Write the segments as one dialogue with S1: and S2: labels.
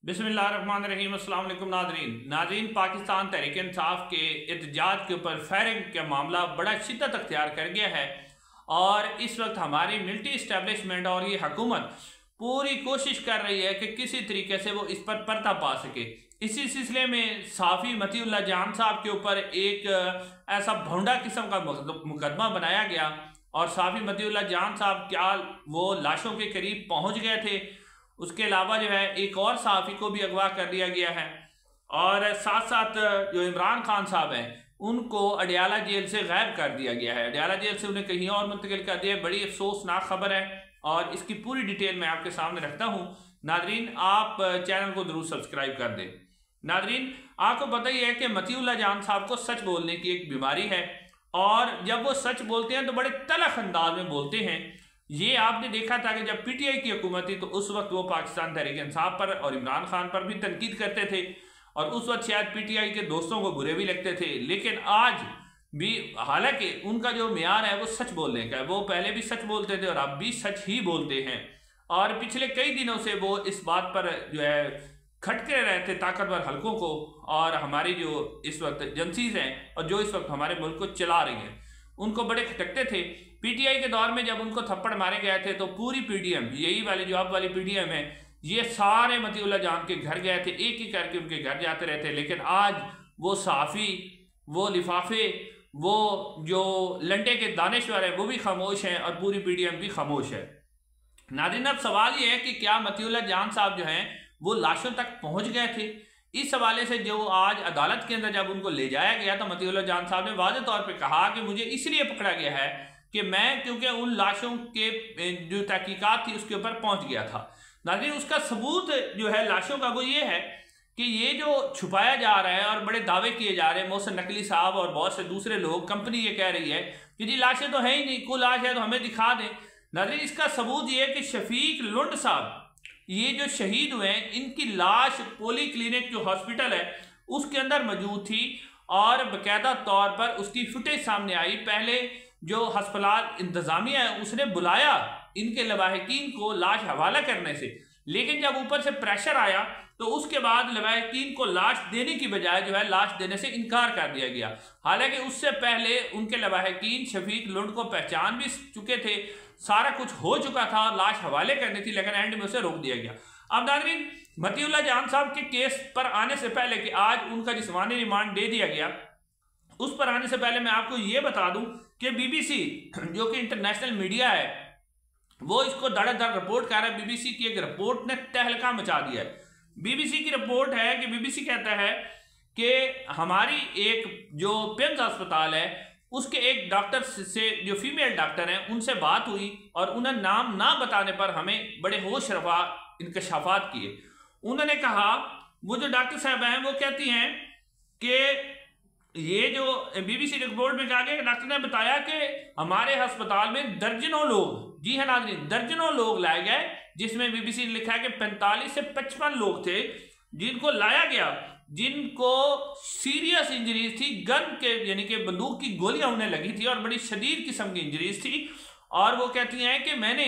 S1: बिस्मिल्लाहिर्रहमानिर्रहीम। अस्सलाम वालेकुम नाज़रीन, पाकिस्तान तहरीक इंसाफ के एहतजाज के ऊपर फायरिंग का मामला बड़ा शिद्दत अख्तियार कर गया है और इस वक्त हमारी मिलिट्री इस्टेब्लिशमेंट और ये हुकूमत पूरी कोशिश कर रही है कि किसी तरीके से वो इस पर पर्दा पा सके। इसी सिलसिले में साफ़ी मतीउल्लाह जान साहब के ऊपर एक ऐसा भोंडा किस्म का मुकदमा बनाया गया और साफ़ी मतीउल्लाह जान साहब क्या वो लाशों के करीब पहुंच गए थे। उसके अलावा जो है एक और सहाफ़ी को भी अगवा कर लिया गया है और साथ साथ जो इमरान खान साहब हैं उनको अडियाला जेल से गायब कर दिया गया है। अडियाला जेल से उन्हें कहीं और मुंतकिल कर दिया। बड़ी अफसोसनाक खबर है और इसकी पूरी डिटेल मैं आपके सामने रखता हूँ। नाजरीन, आप चैनल को जरूर सब्सक्राइब कर दें। नाजरीन, आपको पता ही है कि मतीउल्लाह जान साहब को सच बोलने की एक बीमारी है और जब वो सच बोलते हैं तो बड़े तलख अंदाज में बोलते हैं। ये आपने देखा था कि जब पीटीआई की हुकूमत थी तो उस वक्त वो पाकिस्तान तहरीक इंसाफ पर और इमरान खान पर भी तनकीद करते थे और उस वक्त शायद पीटीआई के दोस्तों को बुरे भी लगते थे, लेकिन आज भी हालांकि उनका जो मेयार है वो सच बोलने का है। वो पहले भी सच बोलते थे और अब भी सच ही बोलते हैं और पिछले कई दिनों से वो इस बात पर जो है खटके रहते ताकतवर हलकों को और हमारी जो इस वक्त एजेंसीज हैं और जो इस वक्त हमारे मुल्क को चला रही हैं उनको बड़े खटकते थे। पीटीआई के दौर में जब उनको थप्पड़ मारे गए थे तो पूरी पीडीएम, यही वाली जो अब वाली पीडीएम है, ये सारे मतीउल्लाह जान के घर गए थे, एक ही करके उनके घर जाते रहते। लेकिन आज वो सहाफ़ी, वो लिफाफे, वो जो लंडे के दानिश्वर है वो भी खामोश हैं और पूरी पीडीएम भी खामोश है। नाज़रीन, अब सवाल ये है कि क्या मतीउल्लाह जान साहब जो हैं वो लाशों तक पहुंच गए थे। इस हवाले से जो आज अदालत के अंदर जब उनको ले जाया गया तो मतीउल्लाह जान साहब ने वाज़ेह तौर पे कहा कि मुझे इसलिए पकड़ा गया है कि मैं क्योंकि उन लाशों के जो तहकीकात थी उसके ऊपर पहुंच गया था। नाज़रीन, उसका सबूत जो है लाशों का वो ये है कि ये जो छुपाया जा रहा है और बड़े दावे किए जा रहे हैं, मोहसिन नकवी साहब और बहुत से दूसरे लोग, कंपनी ये कह रही है कि जी लाशें तो है ही नहीं, कोई लाश है तो हमें दिखा दें। नाज़रीन, इसका सबूत ये है कि शफीक लुंड साहब ये जो शहीद हुए हैं इनकी लाश पोली क्लिनिक जो हॉस्पिटल है उसके अंदर मौजूद थी और बाकायदा तौर पर उसकी फुटेज सामने आई। पहले जो अस्पताल इंतजामिया है उसने बुलाया इनके लवाहिकीन को लाश हवाला करने से, लेकिन जब ऊपर से प्रेशर आया तो उसके बाद लवाहिकीन को लाश देने की बजाय जो है लाश देने से इनकार कर दिया गया। हालांकि उससे पहले उनके लवाहिकीन शफीक लुंड को पहचान भी चुके थे, सारा कुछ हो चुका था, लाश हवाले करनी थी, लेकिन एंड में उसे रोक दिया गया। अब नाज़रीन, मतीउल्लाह जान साहब के केस पर आने से पहले कि आज उनका जिस्मानी रिमांड दे दिया गया, उस पर आने से पहले मैं आपको ये बता दूं कि बीबीसी जो कि इंटरनेशनल मीडिया है वो इसको धड़ाधड़ रिपोर्ट कर रहा है। बीबीसी की एक रिपोर्ट ने तहलका मचा दिया है। बीबीसी की रिपोर्ट है कि बीबीसी कहता है कि हमारी एक जो पिम्स अस्पताल है उसके एक डॉक्टर से, जो फीमेल डॉक्टर हैं, उनसे बात हुई और उन्हें नाम ना बताने पर हमें बड़े होश रफा इंकशाफात किए। उन्होंने कहा, वो जो डॉक्टर साहब हैं वो कहती हैं कि ये जो बीबीसी रिपोर्ट में कहा गया, डॉक्टर ने बताया कि हमारे अस्पताल में दर्जनों लोग, जी हाँ नाज़रीन, दर्जनों लोग लाए गए, जिसमें बीबीसी ने लिखा है कि 45 से 55 लोग थे जिनको लाया गया, जिनको सीरियस इंजरीज थी, गन के यानी कि बंदूक की गोलियां उन्हें लगी थी और बड़ी शदीद किस्म की इंजरीज थी। और वो कहती हैं कि मैंने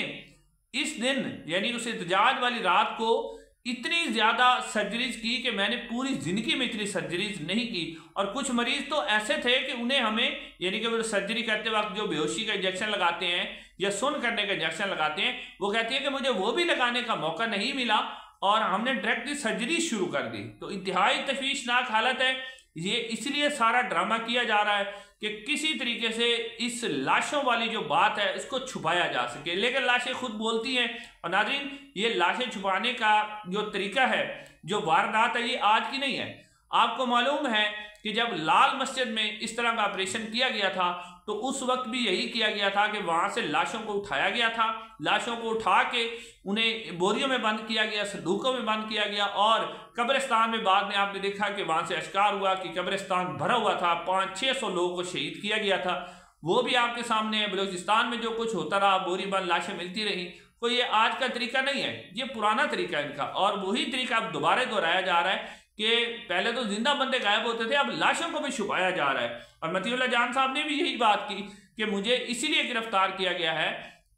S1: इस दिन यानी उस एहतजाज वाली रात को इतनी ज़्यादा सर्जरीज की कि मैंने पूरी ज़िंदगी में इतनी सर्जरीज नहीं की। और कुछ मरीज तो ऐसे थे कि उन्हें हमें यानी कि वो सर्जरी करते वक्त जो बेहोशी का इंजेक्शन लगाते हैं या सुन करने का इंजेक्शन लगाते हैं, वो कहती है कि मुझे वो भी लगाने का मौका नहीं मिला और हमने डायरेक्टली सर्जरी शुरू कर दी। तो इंतहाई तशवीशनाक हालत है। ये इसलिए सारा ड्रामा किया जा रहा है कि किसी तरीके से इस लाशों वाली जो बात है इसको छुपाया जा सके, लेकिन लाशें खुद बोलती हैं। और नाज़रीन, ये लाशें छुपाने का जो तरीका है, जो वारदात है, ये आज की नहीं है। आपको मालूम है कि जब लाल मस्जिद में इस तरह का ऑपरेशन किया गया था तो उस वक्त भी यही किया गया था कि वहां से लाशों को उठाया गया था, लाशों को उठा के उन्हें बोरियों में बंद किया गया, संदूकों में बंद किया गया और कब्रिस्तान में बाद में आपने देखा कि वहां से अश्कार हुआ कि कब्रिस्तान भरा हुआ था, 500-600 लोगों को शहीद किया गया था। वो भी आपके सामने है। बलूचिस्तान में जो कुछ होता रहा, बोरी बंद लाशें मिलती रही। तो ये आज का तरीका नहीं है, ये पुराना तरीका है इनका और वही तरीका अब दोबारा दोहराया जा रहा है कि पहले तो जिंदा बंदे गायब होते थे, अब लाशों को भी छुपाया जा रहा है। और मतीउल्लाह जान साहब ने भी यही बात की कि मुझे इसीलिए गिरफ्तार किया गया है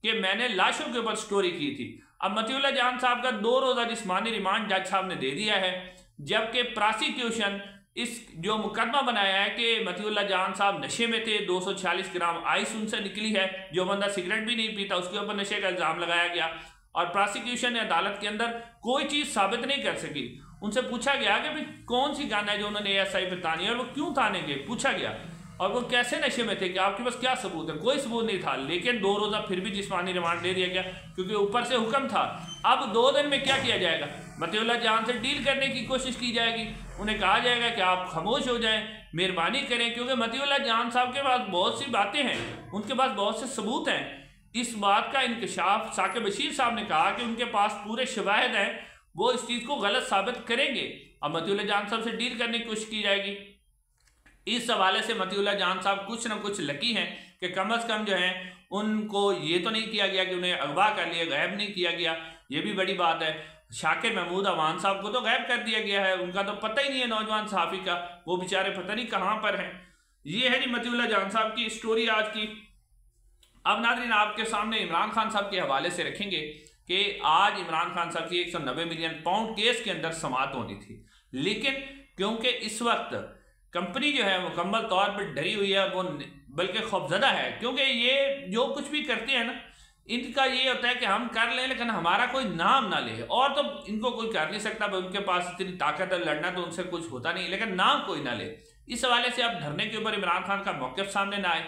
S1: कि मैंने लाशों के ऊपर स्टोरी की थी। अब मतीउल्लाह जान साहब का 2 रोज़ा जिस्मानी रिमांड जज साहब ने दे दिया है, जबकि प्रोसिक्यूशन इस जो मुकदमा बनाया है कि मतीउल्लाह जान साहब नशे में थे, 246 ग्राम आइस उनसे निकली है, जो बंदा सिगरेट भी नहीं पीता उसके ऊपर नशे का इल्ज़ाम लगाया गया, और प्रोसिक्यूशन ने अदालत के अंदर कोई चीज़ साबित नहीं कर सकी। उनसे पूछा गया कि भाई कौन सी गन है जो उन्होंने ASI पे तानी और वो क्यों ताने गए, पूछा गया, और वो कैसे नशे में थे कि आपके पास क्या सबूत है, कोई सबूत नहीं था। लेकिन 2 रोज़ा फिर भी जिस्मानी रिमांड दे दिया गया क्योंकि ऊपर से हुक्म था। अब 2 दिन में क्या किया जाएगा, मतीउल्लाह जान से डील करने की कोशिश की जाएगी, उन्हें कहा जाएगा कि आप खामोश हो जाएं, मेहरबानी करें, क्योंकि मतीउल्लाह जान साहब के पास बहुत सी बातें हैं, उनके पास बहुत से सबूत हैं। इस बात का इंकशाफ साकिब बशीर साहब ने कहा कि उनके पास पूरे शवाहिद हैं, वो इस चीज़ को गलत साबित करेंगे। अब मतीउल्लाह जान साहब से डील करने की कोशिश की जाएगी। इस हवाले से मतीउल्लाह जान साहब कुछ ना कुछ लकी हैं कि कम अज़ कम जो है उनको ये तो नहीं किया गया कि उन्हें अगवा कर लिया, गायब नहीं किया गया, ये भी बड़ी बात है। शाकिर महमूद अवान साहब को तो गायब कर दिया गया है, उनका तो पता ही नहीं है नौजवान सहाफ़ी का, वो बेचारे पता नहीं कहाँ पर हैं। ये है जी मतीउल्लाह जान साहब की स्टोरी आज की। अब नाज़रीन आपके सामने इमरान खान साहब के हवाले से रखेंगे कि आज इमरान खान साहब की 190 मिलियन पाउंड केस के अंदर समाअत होनी थी, लेकिन क्योंकि इस वक्त कंपनी जो है मुकम्मल तौर पर डरी हुई है और वो बल्कि खौफजदा है, क्योंकि ये जो कुछ भी करते हैं ना, इनका ये होता है कि हम कर लें लेकिन हमारा कोई नाम ना ले, और तो इनको कोई कर नहीं सकता, उनके पास इतनी ताकत है, लड़ना तो उनसे कुछ होता नहीं, लेकिन नाम कोई ना ले। इस हवाले से अब धरने के ऊपर इमरान खान का मौक़िफ़ सामने ना आए,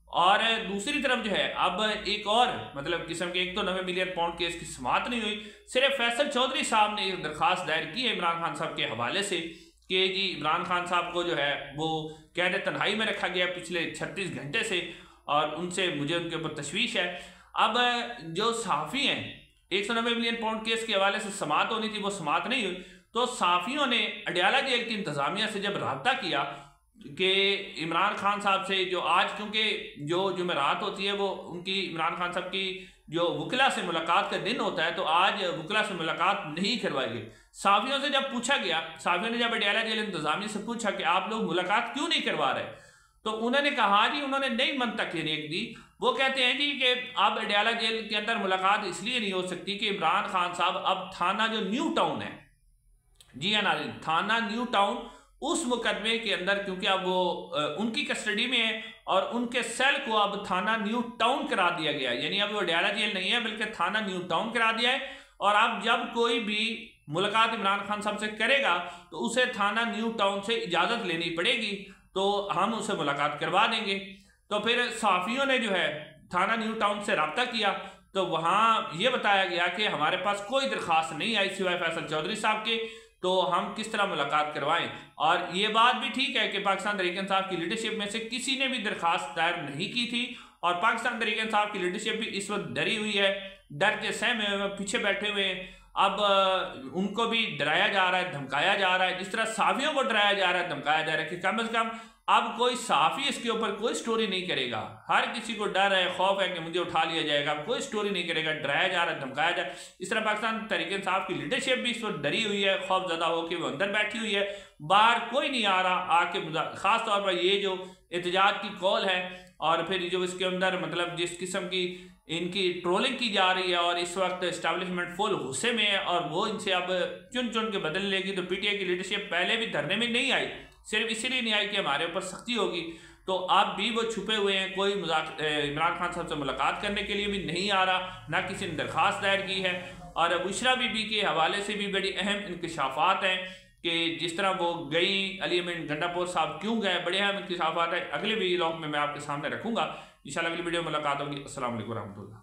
S1: और दूसरी तरफ जो है अब एक और मतलब किस्म के 190 मिलियन पाउंड केस की समाअत नहीं हुई। सिर्फ फैसल चौधरी साहब ने एक दरख्वास्त दायर की है इमरान खान साहब के हवाले से कि जी इमरान खान साहब को जो है वो कैद तन्हाई में रखा गया पिछले 36 घंटे से, और उनसे मुझे उनके ऊपर तशवीश है। अब जो सहाफ़ी हैं 190 मिलियन पाउंड केस के हवाले से समाअत होनी थी, वो समाअत नहीं हुई, तो सहाफ़ियों ने अडयाला जेल की इंतज़ामिया से जब रब्ता किया कि इमरान खान साहब से जो आज, क्योंकि जो जुमेरात होती है वो उनकी इमरान खान साहब की जो वकला से मुलाकात का दिन होता है, तो आज वकला से मुलाकात नहीं करवाई गई। सहाफ़ियों से जब पूछा गया, सहाफ़ियों ने जब अडयाला जेल इंतज़ामिया से पूछा कि आप लोग मुलाकात क्यों नहीं करवा रहे, तो उन्होंने कहा जी उन्होंने नई मंतक दी। वो कहते हैं जी कि अब अडयाला जेल के अंदर मुलाकात इसलिए नहीं हो सकती कि इमरान खान साहब अब थाना जो न्यू टाउन है, जी हाँ नाज़रीन, थाना न्यू टाउन उस मुकदमे के अंदर, क्योंकि अब वो उनकी कस्टडी में है और उनके सेल को अब थाना न्यू टाउन करा दिया गया है, यानी अब वो अडयाला जेल नहीं है बल्कि थाना न्यू टाउन करा दिया है। और अब जब कोई भी मुलाकात इमरान खान साहब से करेगा तो उसे थाना न्यू टाउन से इजाज़त लेनी पड़ेगी, तो हम उसे मुलाकात करवा देंगे। तो फिर सहाफ़ियों ने जो है थाना न्यू टाउन से रब्ता किया, तो वहाँ ये बताया गया कि हमारे पास कोई दरख्वास्त नहीं आई सिवाय फैसल चौधरी साहब के, तो हम किस तरह मुलाकात करवाएं। और ये बात भी ठीक है कि पाकिस्तान तहरीक इंसाफ की लीडरशिप में से किसी ने भी दरख्वास्त दायर नहीं की थी, और पाकिस्तान तहरीक इंसाफ की लीडरशिप भी इस वक्त डरी हुई है, डर के सहमे हुए पीछे बैठे हुए। अब उनको भी डराया जा रहा है, धमकाया जा रहा है, जिस तरह सहाफ़ियों को डराया जा रहा है, धमकाया जा रहा है कि कम अज़ कम अब कोई सहाफ़ी इसके ऊपर कोई स्टोरी नहीं करेगा। हर किसी को डर है, खौफ है कि मुझे उठा लिया जाएगा, अब कोई स्टोरी नहीं करेगा, डराया जा रहा है, धमकाया जा रहा है। इस तरह पाकिस्तान तहरीक इंसाफ की लीडरशिप भी इस वक्त डरी हुई है, खौफजदा होकर वो अंदर बैठी हुई है, बाहर कोई नहीं आ रहा आके। ख़ास तौर पर ये जो एहतजाज की कॉल है और फिर जो इसके अंदर मतलब जिस किस्म की इनकी ट्रोलिंग की जा रही है, और इस वक्त इस्टेब्लिशमेंट फुल गुस्से में है और वो इनसे अब चुन चुन के बदल लेगी। तो PTI की लीडरशिप पहले भी धरने में नहीं आई, सिर्फ इसीलिए नहीं आई कि हमारे ऊपर सख्ती होगी, तो अब भी वो छुपे हुए हैं, कोई इमरान खान साहब से मुलाकात करने के लिए भी नहीं आ रहा, ना किसी ने दरख्वास्त दायर की है। और बुशरा बीबी के हवाले से भी बड़ी अहम इंकशाफात हैं कि जिस तरह वो गई, अली अमीन गंडापुर साहब क्यों गए, बड़े अहम इंकशाफात है। अगले वीडियो में मैं आपके सामने रखूँगा इंशाल्लाह। अगली वीडियो में मुलाकात होगी। अस्सलाम वालेकुम रहमतुल्लाह।